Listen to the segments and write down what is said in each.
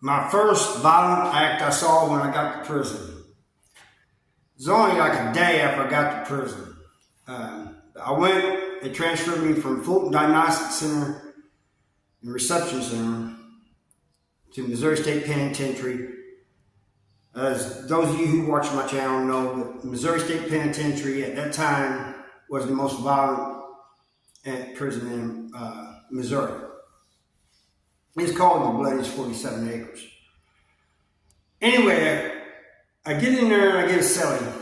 My first violent act I saw when I got to prison. It was only like a day after I got to prison. They transferred me from Fulton Diagnostic Center and Reception Center to Missouri State Penitentiary. As those of you who watch my channel know, that Missouri State Penitentiary at that time was the most violent prison in Missouri. It's called the Bloodiest 47 Acres. Anyway, I get in there and I get a cellie.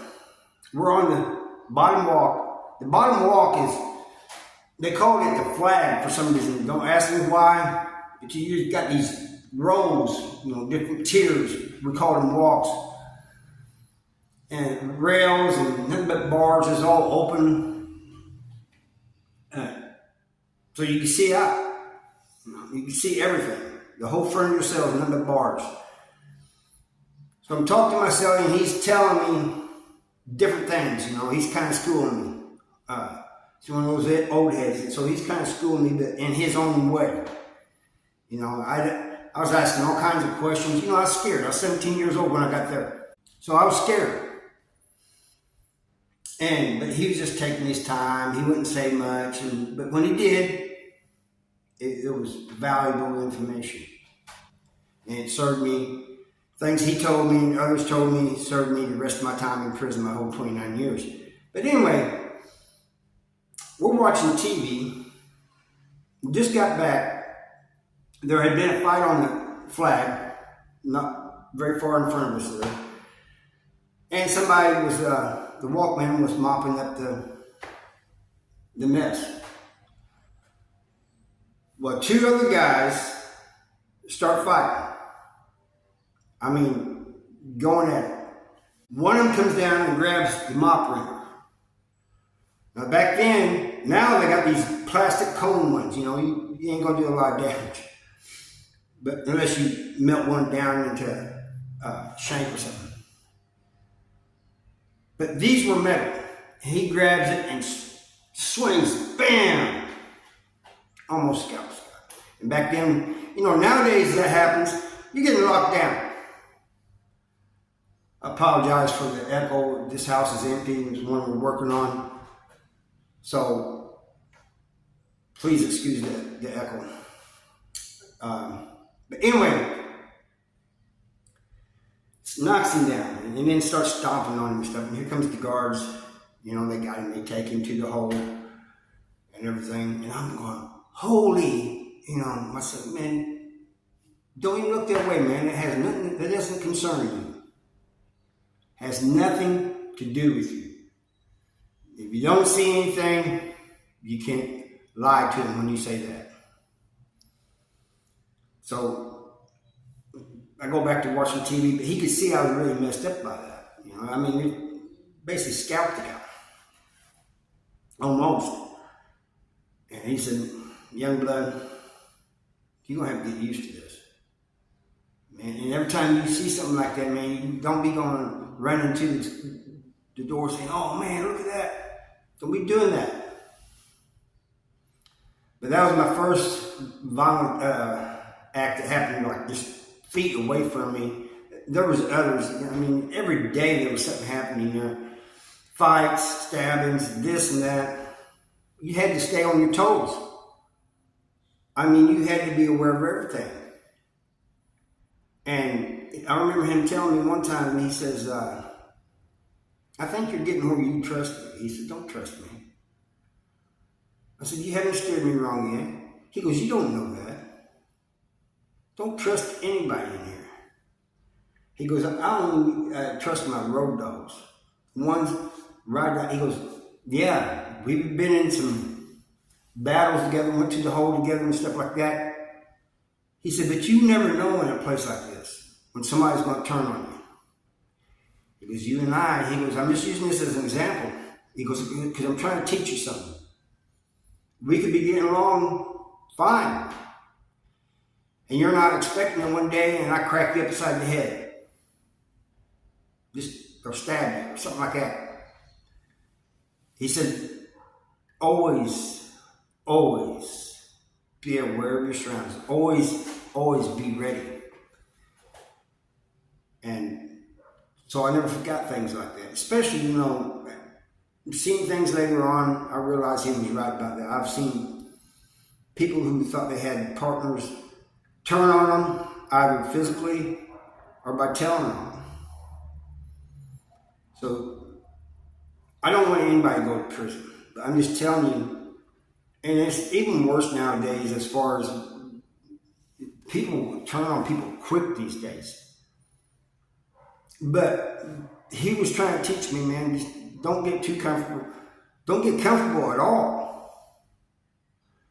We're on the bottom walk. The bottom walk is, they call it the flag for some reason. Don't ask me why, but you got these rows, different tiers. We call them walks. And rails and nothing but bars is all open. So you can see out. You can see everything. The whole front of your cell is nothing but bars. So I'm talking to my cellie and he's telling me different things. He's kind of schooling me. He's one of those old heads. So he's kind of schooling me, but in his own way. I was asking all kinds of questions. I was scared. I was 17 years old when I got there. So I was scared. But he was just taking his time. He wouldn't say much. But when he did, it was valuable information. And it served me. Things he told me and others told me served me the rest of my time in prison, my whole 29 years. But anyway, we're watching TV. We just got back. There had been a fight on the flag, not very far in front of us there. And somebody was, the walkman was mopping up the mess. Well, two other guys start fighting. Going at it. One of them comes down and grabs the mop wrench. Now back then, now they got these plastic cone ones, you ain't gonna do a lot of damage. But unless you melt one down into a shank or something. But these were metal. He grabs it and swings, bam! Almost scalps. And back then, nowadays that happens, you're getting locked down. I apologize for the echo. This house is empty. It's one we're working on. So, please excuse the echo. But anyway, knocks him down and then starts stomping on him and stuff. And here comes the guards. They got him. They take him to the hole and everything. And I'm going, holy, I said, man, don't even look that way, man. That doesn't concern you. Has nothing to do with you. If you don't see anything, you can't lie to him when you say that. So I go back to watching TV, but he could see I was really messed up by that. It basically scalped the guy. Almost. And he said, young blood, you're going to have to get used to this. Man, and every time you see something like that, man, you don't be going to run into the door saying, oh man, look at that. Don't be doing that. But that was my first violent act that happened like just feet away from me. There was others. Every day there was something happening. Fights, stabbings, this and that. You had to stay on your toes. You had to be aware of everything. And I remember him telling me one time, he says, I think you're getting where you trust me. He said, don't trust me. I said, you haven't steered me wrong yet. He goes, you don't know that. Don't trust anybody in here. He goes, I only trust my road dogs. One's right out. He goes, yeah, we've been in some battles together, went to the hole together and stuff like that. He said, but you never know in a place like this when somebody's going to turn on you. He goes, you and I, he goes, I'm just using this as an example. He goes, because I'm trying to teach you something. We could be getting along fine. And you're not expecting it one day and I crack you upside the head. Or stab you or something like that. He said, always be aware of your surroundings. Always be ready. So I never forgot things like that. Especially, you know, seeing things later on, I realized he was right about that. I've seen people who thought they had partners turn on them, either physically or by telling them. So I don't want anybody to go to prison, but I'm just telling you, and it's even worse nowadays as far as people turn on people quick these days. But he was trying to teach me, man, just don't get too comfortable. Don't get comfortable at all.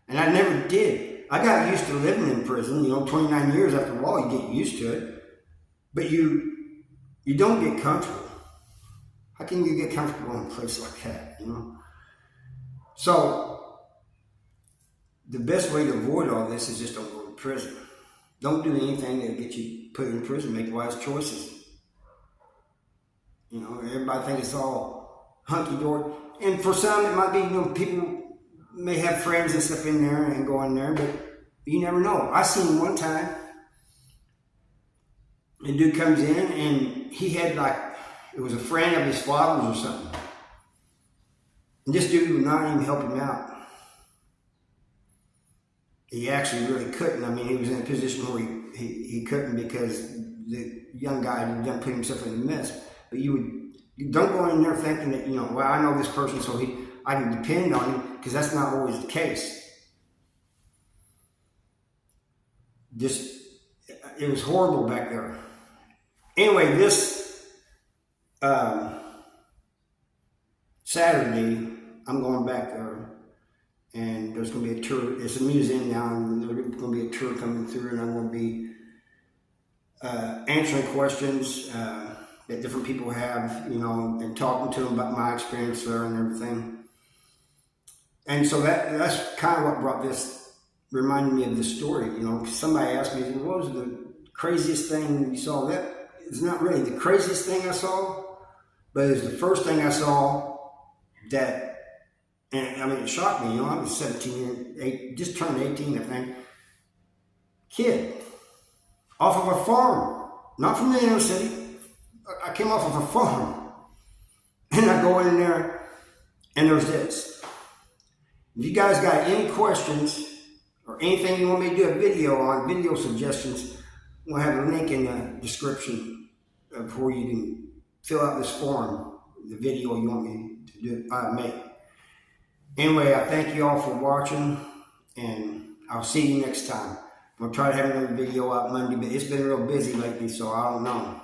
And I never did. I got used to living in prison, you know, 29 years after a while, you get used to it. But you don't get comfortable. How can you get comfortable in a place like that, you know? So, the best way to avoid all this is just don't go to prison. Don't do anything that gets you put in prison. Make wise choices. You know, everybody thinks it's all hunky-dory. And for some, it might be, you know, people may have friends and stuff in there and go in there, but you never know. I seen one time, a dude comes in and he had like, it was a friend of his father's or something. And this dude would not even help him out. He actually really couldn't. I mean, he was in a position where he couldn't because the young guy had done put himself in a mess. But you don't go in there thinking that, you know, well, I know this person, so I can depend on him, because that's not always the case. It was horrible back there. Anyway, this Saturday, I'm going back there, and there's going to be a tour. It's a museum now, and there's going to be a tour coming through, and I'm going to be answering questions that different people have, you know, and talking to them about my experience there and everything. And so that's kind of what brought this, reminded me of this story, you know. Somebody asked me, what was the craziest thing you saw? That is not really the craziest thing I saw, but it's the first thing I saw that, and I mean, it shocked me, you know. I was 17, just turned 18, I think. Kid, off of a farm, not from the inner city. I came off of a farm, and I go in there, and there's this. If you guys got any questions or anything you want me to do a video on, video suggestions, we'll have a link in the description of where you can fill out this form, the video you want me to do, make. Anyway, I thank you all for watching, and I'll see you next time. I'm going to try to have another video out Monday, but it's been real busy lately, so I don't know.